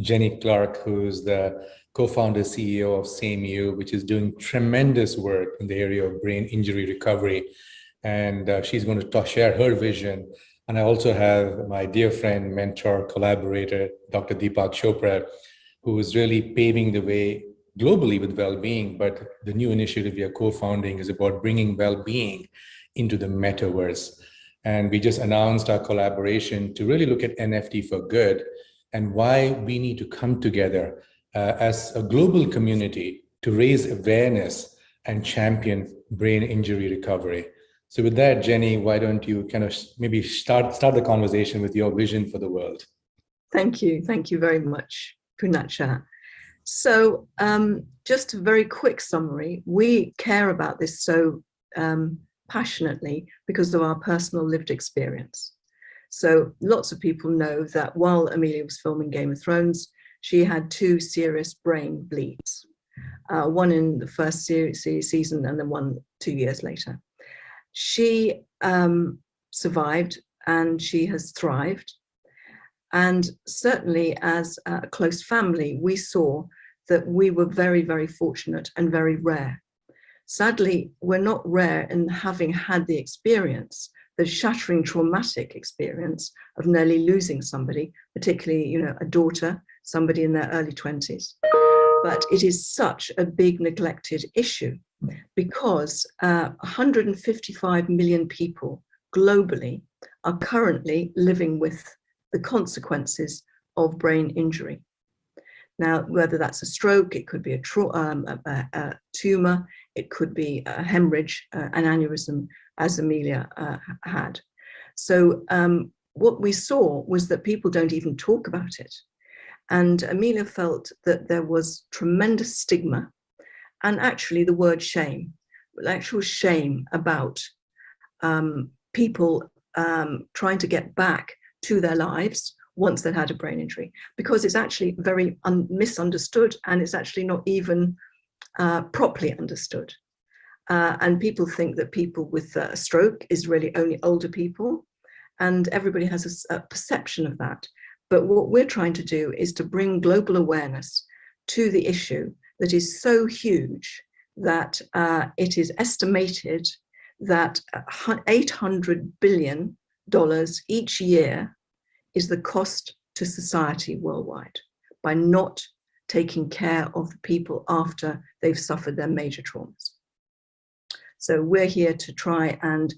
Jenny Clark, who's the co-founder CEO of SameYou, which is doing tremendous work in the area of brain injury recovery. And she's going to share her vision. And I also have my dear friend, mentor, collaborator, Dr. Deepak Chopra, who is really paving the way globally with well-being. But the new initiative we are co-founding is about bringing well-being into the metaverse. And we just announced our collaboration to really look at NFT for good and why we need to come together as a global community to raise awareness and champion brain injury recovery. So with that, Jenny, why don't you kind of maybe start the conversation with your vision for the world? Thank you. Thank you very much, Poonacha. So just a very quick summary. We care about this so passionately because of our personal lived experience. So lots of people know that while Emilia was filming Game of Thrones, she had 2 serious brain bleeds, one in the first season and then one 2 years later. She survived and she has thrived. And certainly as a close family, we saw that we were very, very fortunate and very rare. Sadly, we're not rare in having had the experience, the shattering traumatic experience of nearly losing somebody, particularly, a daughter, somebody in their early 20s. But it is such a big neglected issue because 155 million people globally are currently living with the consequences of brain injury. Now, whether that's a stroke, it could be a tumor, it could be a hemorrhage, an aneurysm, as Emilia had. So what we saw was that people don't even talk about it. And Emilia felt that there was tremendous stigma and actually the word shame, actual shame about people trying to get back to their lives once they'd had a brain injury, because it's actually very misunderstood and it's actually not even properly understood. And people think that people with a stroke is really only older people, and everybody has a perception of that. But what we're trying to do is to bring global awareness to the issue that is so huge that it is estimated that $800 billion each year is the cost to society worldwide by not taking care of the people after they've suffered their major traumas. So we're here to try and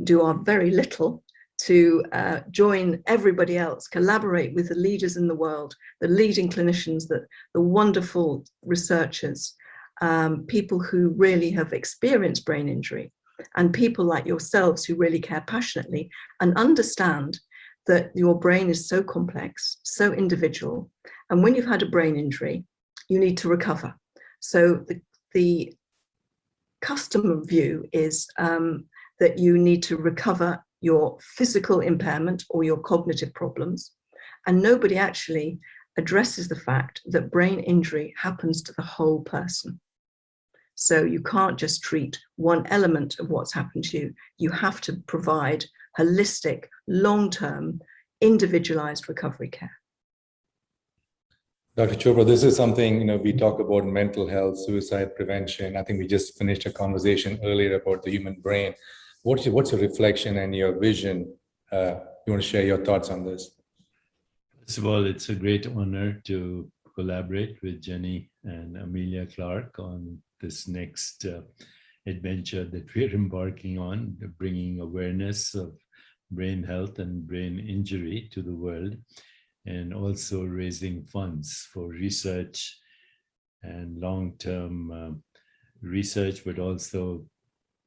do our very little to join everybody else, collaborate with the leaders in the world, the leading clinicians, the wonderful researchers, people who really have experienced brain injury, and people like yourselves who really care passionately and understand that your brain is so complex, so individual. And when you've had a brain injury, you need to recover. So the customer view is that you need to recover your physical impairment or your cognitive problems. And nobody actually addresses the fact that brain injury happens to the whole person. So you can't just treat one element of what's happened to you. You have to provide holistic, long-term, individualized recovery care. Dr. Chopra, this is something, we talk about mental health, suicide prevention. I think we just finished a conversation earlier about the human brain. What's your reflection and your vision? You want to share your thoughts on this? First of all, it's a great honor to collaborate with Jenny and Emilia Clarke on this next adventure that we're embarking on, bringing awareness of brain health and brain injury to the world, and also raising funds for research and long-term research, but also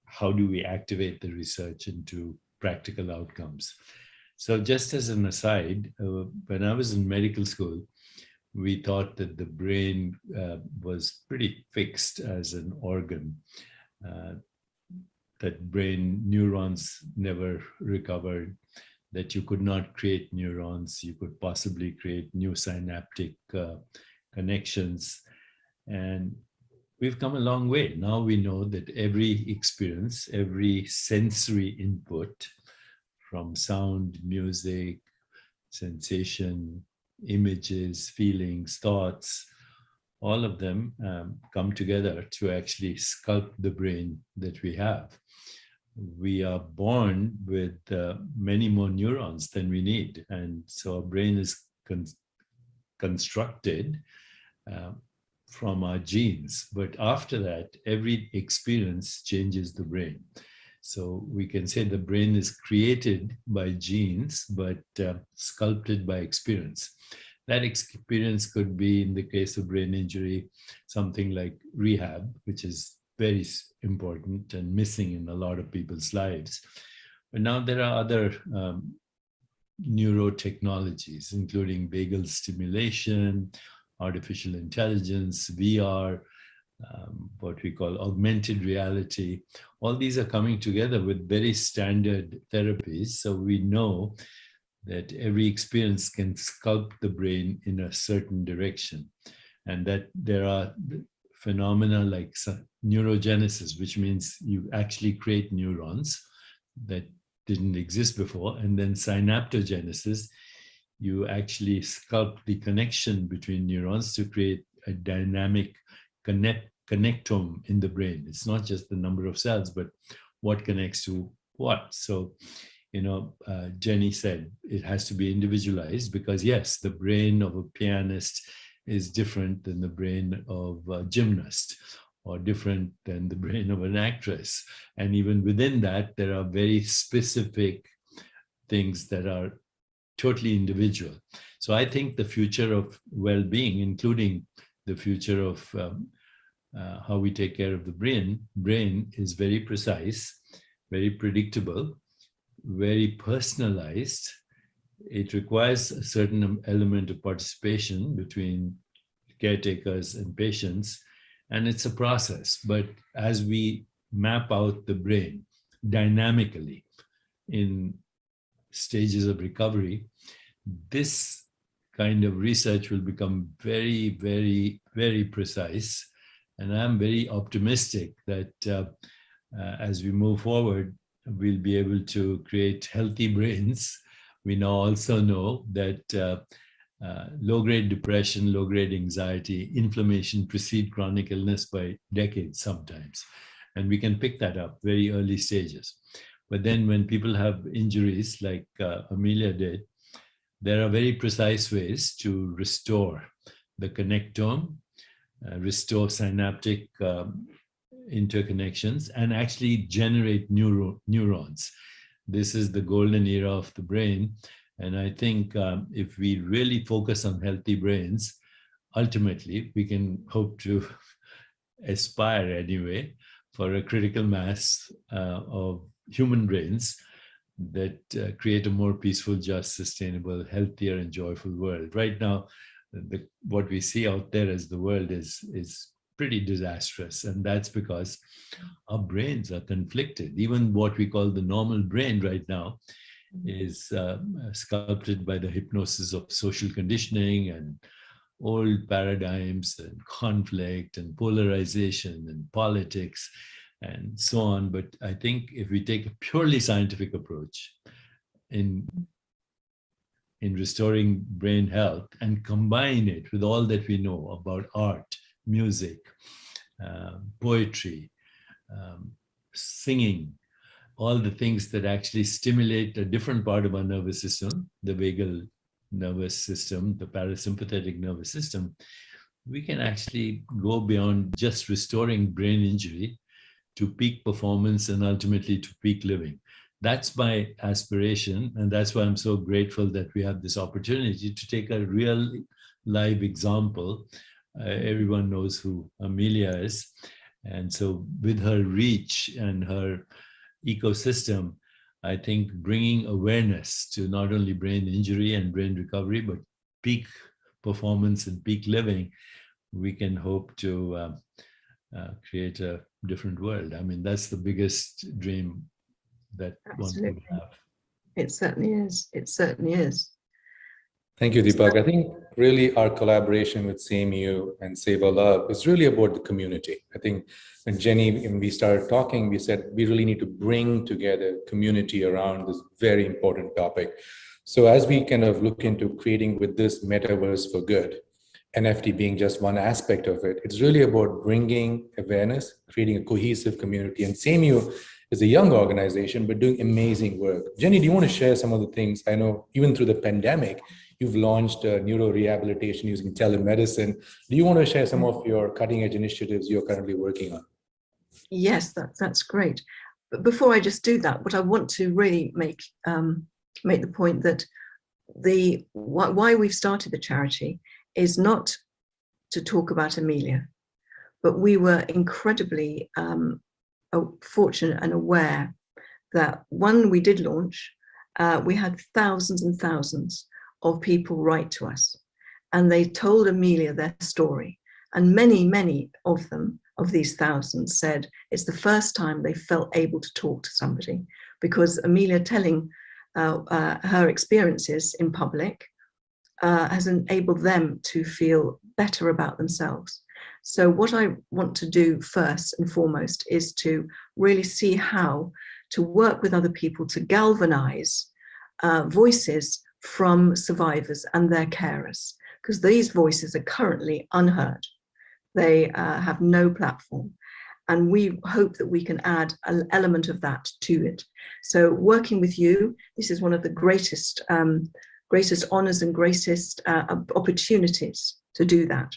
how do we activate the research into practical outcomes. So just as an aside, when I was in medical school, we thought that the brain was pretty fixed as an organ, that brain neurons never recovered, that you could not create neurons, you could possibly create new synaptic connections. And we've come a long way. Now we know that every experience, every sensory input from sound, music, sensation, images, feelings, thoughts, all of them come together to actually sculpt the brain that we have. We are born with many more neurons than we need. And so our brain is constructed from our genes. But after that, every experience changes the brain. So we can say the brain is created by genes, but sculpted by experience. That experience could be, in the case of brain injury, something like rehab, which is very important and missing in a lot of people's lives. But now there are other neurotechnologies, including vagal stimulation, artificial intelligence, VR, what we call augmented reality. All these are coming together with very standard therapies. So we know that every experience can sculpt the brain in a certain direction, and that there are phenomena like neurogenesis, which means you actually create neurons that didn't exist before, and then synaptogenesis, you actually sculpt the connection between neurons to create a dynamic connectome in the brain. It's not just the number of cells, but what connects to what. So, Jenny said it has to be individualized, because yes, the brain of a pianist is different than the brain of a gymnast, or different than the brain of an actress. And even within that, there are very specific things that are totally individual. So I think the future of well-being, including the future of how we take care of the brain is very precise, very predictable, very personalized. It requires a certain element of participation between caretakers and patients, and it's a process. But as we map out the brain dynamically in stages of recovery, this kind of research will become very, very, very precise. And I'm very optimistic that as we move forward, we'll be able to create healthy brains. We now also know that low-grade depression, low-grade anxiety, inflammation precede chronic illness by decades sometimes. And we can pick that up very early stages. But then when people have injuries like Amelia did, there are very precise ways to restore the connectome, restore synaptic interconnections, and actually generate neurons. This is the golden era of the brain. And I think if we really focus on healthy brains, ultimately we can hope to aspire anyway for a critical mass of human brains that create a more peaceful, just, sustainable, healthier, and joyful world. Right now, what we see out there as the world is pretty disastrous, and that's because our brains are conflicted. Even what we call the normal brain right now is sculpted by the hypnosis of social conditioning and old paradigms and conflict and polarization and politics and so on. But I think if we take a purely scientific approach in restoring brain health and combine it with all that we know about art, music, poetry, singing, all the things that actually stimulate a different part of our nervous system, the vagal nervous system, the parasympathetic nervous system, we can actually go beyond just restoring brain injury to peak performance and ultimately to peak living. That's my aspiration, and that's why I'm so grateful that we have this opportunity to take a real live example. Everyone knows who Amelia is, and so with her reach and her ecosystem, I think bringing awareness to not only brain injury and brain recovery, but peak performance and peak living, we can hope to create a different world. I mean, that's the biggest dream that Absolutely. one could have. It certainly is. It certainly is. Thank you, Deepak. I think really our collaboration with SameYou and Save Our Love is really about the community. I think when Jenny and we started talking, we said we really need to bring together community around this very important topic. So as we kind of look into creating with this metaverse for good, NFT being just one aspect of it, it's really about bringing awareness, creating a cohesive community. And SameYou is a young organization, but doing amazing work. Jenny, do you want to share some of the things? I know even through the pandemic, you've launched neuro rehabilitation using telemedicine. Do you want to share some of your cutting edge initiatives you're currently working on? Yes, that's great. But before I just do that, what I want to really make the point that why we've started the charity is not to talk about Emilia, but we were incredibly fortunate and aware that when we did launch, we had thousands and thousands of people write to us, and they told Emilia their story. And many of them, of these thousands, said it's the first time they felt able to talk to somebody, because Emilia telling her experiences in public has enabled them to feel better about themselves. So what I want to do first and foremost is to really see how to work with other people to galvanize voices from survivors and their carers, because these voices are currently unheard. They have no platform. And we hope that we can add an element of that to it. So working with you, this is one of the greatest honors and greatest opportunities to do that.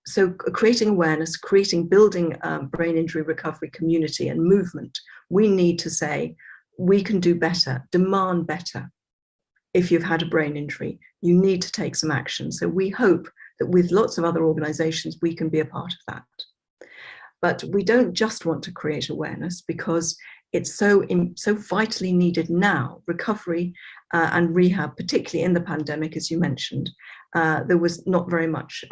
So creating awareness, building brain injury recovery community and movement, we need to say, we can do better, demand better. If you've had a brain injury, you need to take some action. So we hope that with lots of other organizations, we can be a part of that. But we don't just want to create awareness, because it's so vitally needed now. Recovery and rehab, particularly in the pandemic, as you mentioned, there was not very much,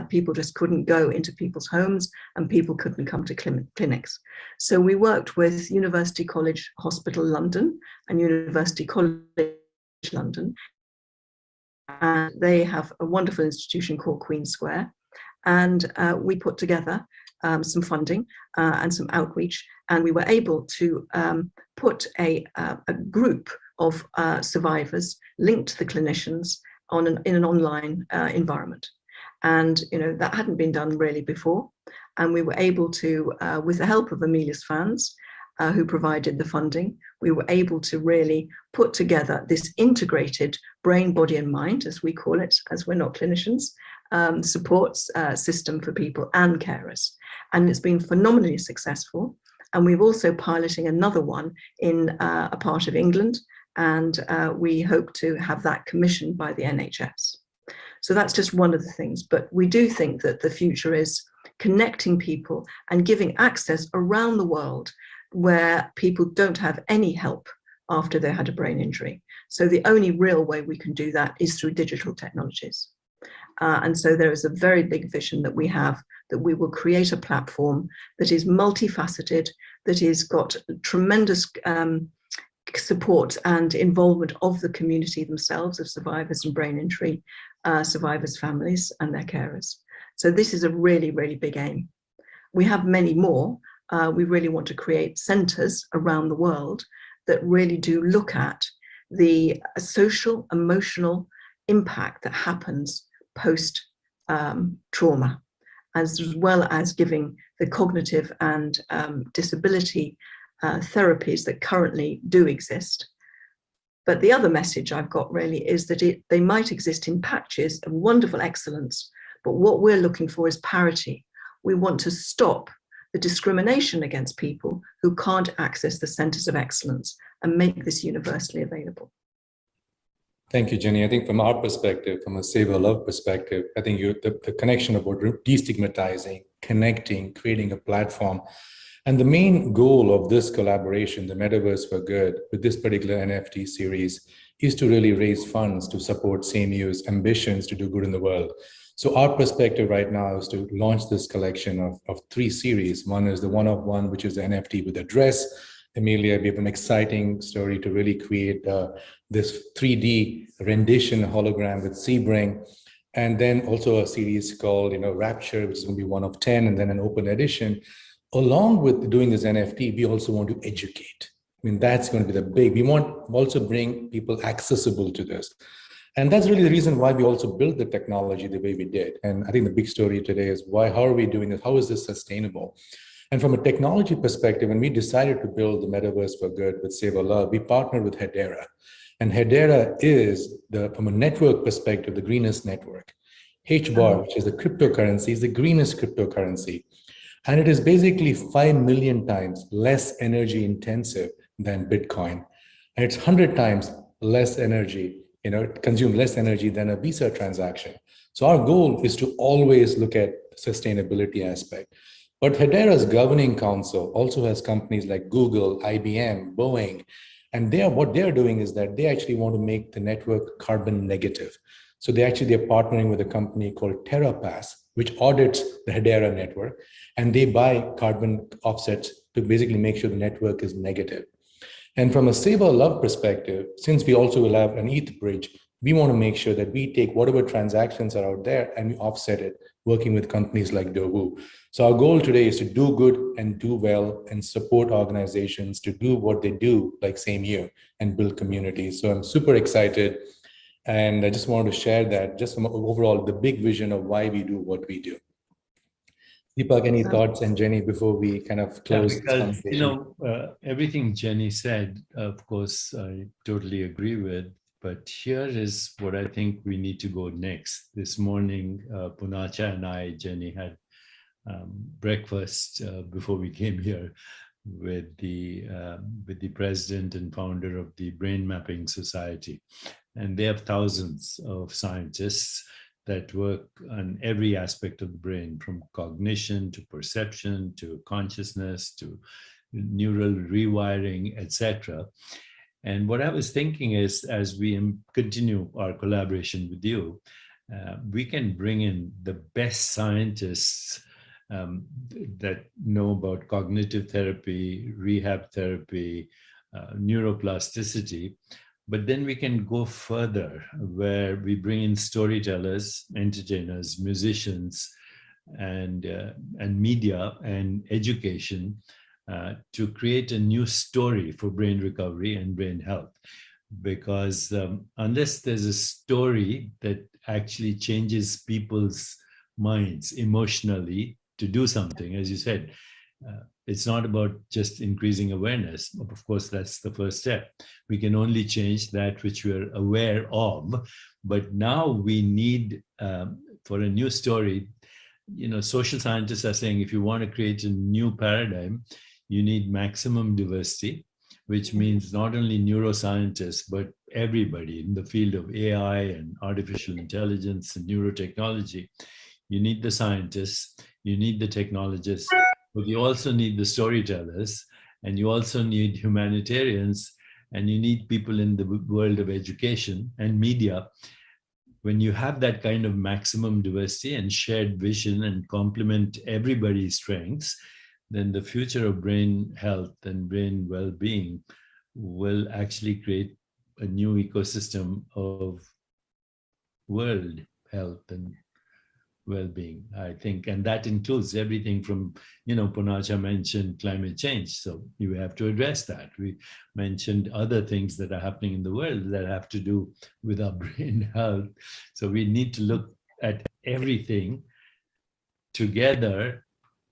people just couldn't go into people's homes and people couldn't come to clinics. So we worked with University College Hospital London and University College London. And they have a wonderful institution called Queen Square. And we put together some funding and some outreach, and we were able to put a group of survivors linked to the clinicians in an online environment. And that hadn't been done really before, and we were able to, with the help of Emilia's fans, who provided the funding, we were able to really put together this integrated brain, body and mind, as we call it, as we're not clinicians, support system for people and carers. And it's been phenomenally successful. And we're also piloting another one in a part of England, and we hope to have that commissioned by the NHS. So that's just one of the things. But we do think that the future is connecting people and giving access around the world where people don't have any help after they had a brain injury. So the only real way we can do that is through digital technologies. And so there is a very big vision that we have, that we will create a platform that is multifaceted, that has got tremendous support and involvement of the community themselves, of survivors and brain injury, survivors' families and their carers. So this is a really, really big aim. We have many more. We really want to create centres around the world that really do look at the social, emotional impact that happens post trauma, as well as giving the cognitive and disability therapies that currently do exist. But the other message I've got really is that they might exist in patches of wonderful excellence, but what we're looking for is parity. We want to stop the discrimination against people who can't access the centres of excellence and make this universally available. Thank you, Jenny. I think from our perspective, from a Save Our Love perspective, I think the connection about destigmatizing, connecting, creating a platform. And the main goal of this collaboration, the Metaverse for Good, with this particular NFT series, is to really raise funds to support SameYou's ambitions to do good in the world. So our perspective right now is to launch this collection of 3 series. One is the one-of-one, which is the NFT with address. Emilia, we have an exciting story to really create this 3D rendition hologram with Sebring. And then also a series called, Rapture, which is going to be 1 of 10, and then an open edition. Along with doing this NFT, we also want to educate. mean, that's going to be the big, we want also bring people accessible to this. And that's really the reason why we also built the technology the way we did. And I think the big story today is how are we doing this? How is this sustainable? And from a technology perspective, when we decided to build the Metaverse for Good with Save Our Love, we partnered with Hedera. And Hedera is, from a network perspective, the greenest network. HBAR, which is the cryptocurrency, is the greenest cryptocurrency. And it is basically 5 million times less energy intensive than Bitcoin. And it's 100 times less energy, it consumes less energy than a Visa transaction. So our goal is to always look at the sustainability aspect. But Hedera's governing council also has companies like Google, IBM, Boeing, and what they're doing is that they actually want to make the network carbon negative. So they're partnering with a company called TerraPass, which audits the Hedera network, and they buy carbon offsets to basically make sure the network is negative. And from a Save Our Love perspective, since we also will have an ETH bridge, we want to make sure that we take whatever transactions are out there and we offset it, working with companies like Dohu. So our goal today is to do good and do well and support organizations to do what they do, like SameYou, and build communities. So I'm super excited. And I just wanted to share that just from overall the big vision of why we do what we do. Deepak, any thoughts? And Jenny, before we kind of close this conversation? Everything Jenny said, of course, I totally agree with. But here is what I think we need to go next. This morning, Poonacha and I, Jenny, had breakfast before we came here with the president and founder of the Brain Mapping Society. And they have thousands of scientists that work on every aspect of the brain, from cognition to perception to consciousness to neural rewiring, etc. And what I was thinking is, as we continue our collaboration with you, we can bring in the best scientists that know about cognitive therapy, rehab therapy, neuroplasticity. But then we can go further, where we bring in storytellers, entertainers, musicians, and media and education to create a new story for brain recovery and brain health. Because unless there's a story that actually changes people's minds emotionally to do something, as you said, it's not about just increasing awareness. Of course, that's the first step. We can only change that which we're aware of. But now we need, for a new story, social scientists are saying if you want to create a new paradigm, you need maximum diversity, which means not only neuroscientists, but everybody in the field of AI and artificial intelligence and neurotechnology. You need the scientists, you need the technologists, but you also need the storytellers, and you also need humanitarians, and you need people in the world of education and media. When you have that kind of maximum diversity and shared vision and complement everybody's strengths, then the future of brain health and brain well-being will actually create a new ecosystem of world health and well-being, I think. And that includes everything from, Poonacha mentioned climate change. So you have to address that. We mentioned other things that are happening in the world that have to do with our brain health. So we need to look at everything together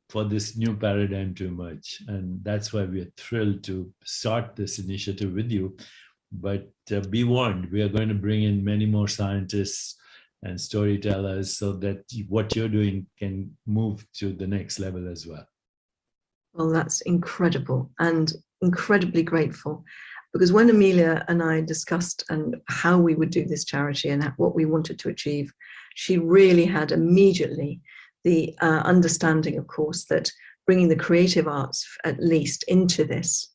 for this new paradigm to emerge. And that's why we're thrilled to start this initiative with you. But be warned, we are going to bring in many more scientists and storytellers so that what you're doing can move to the next level as well. Well, that's incredible and incredibly grateful, because when Emilia and I discussed and how we would do this charity and what we wanted to achieve, she really had immediately the understanding, of course, that bringing the creative arts at least into this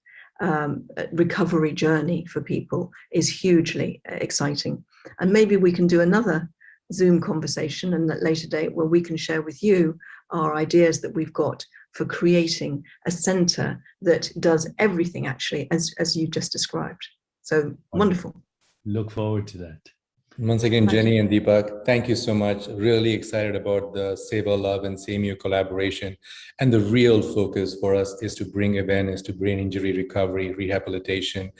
recovery journey for people is hugely exciting. And maybe we can do another Zoom conversation and at later date where we can share with you our ideas that we've got for creating a center that does everything actually as you just described. So wonderful. Look forward to that. Once again, Jenny and Deepak, thank you so much. Really excited about the Save Our Love and SameYou collaboration. And the real focus for us is to bring awareness to brain injury recovery, rehabilitation,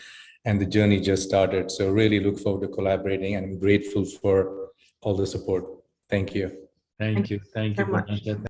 and the journey just started. So really look forward to collaborating, and I'm grateful for all the support. Thank you. Thank you. Thank you, so much. Poonacha.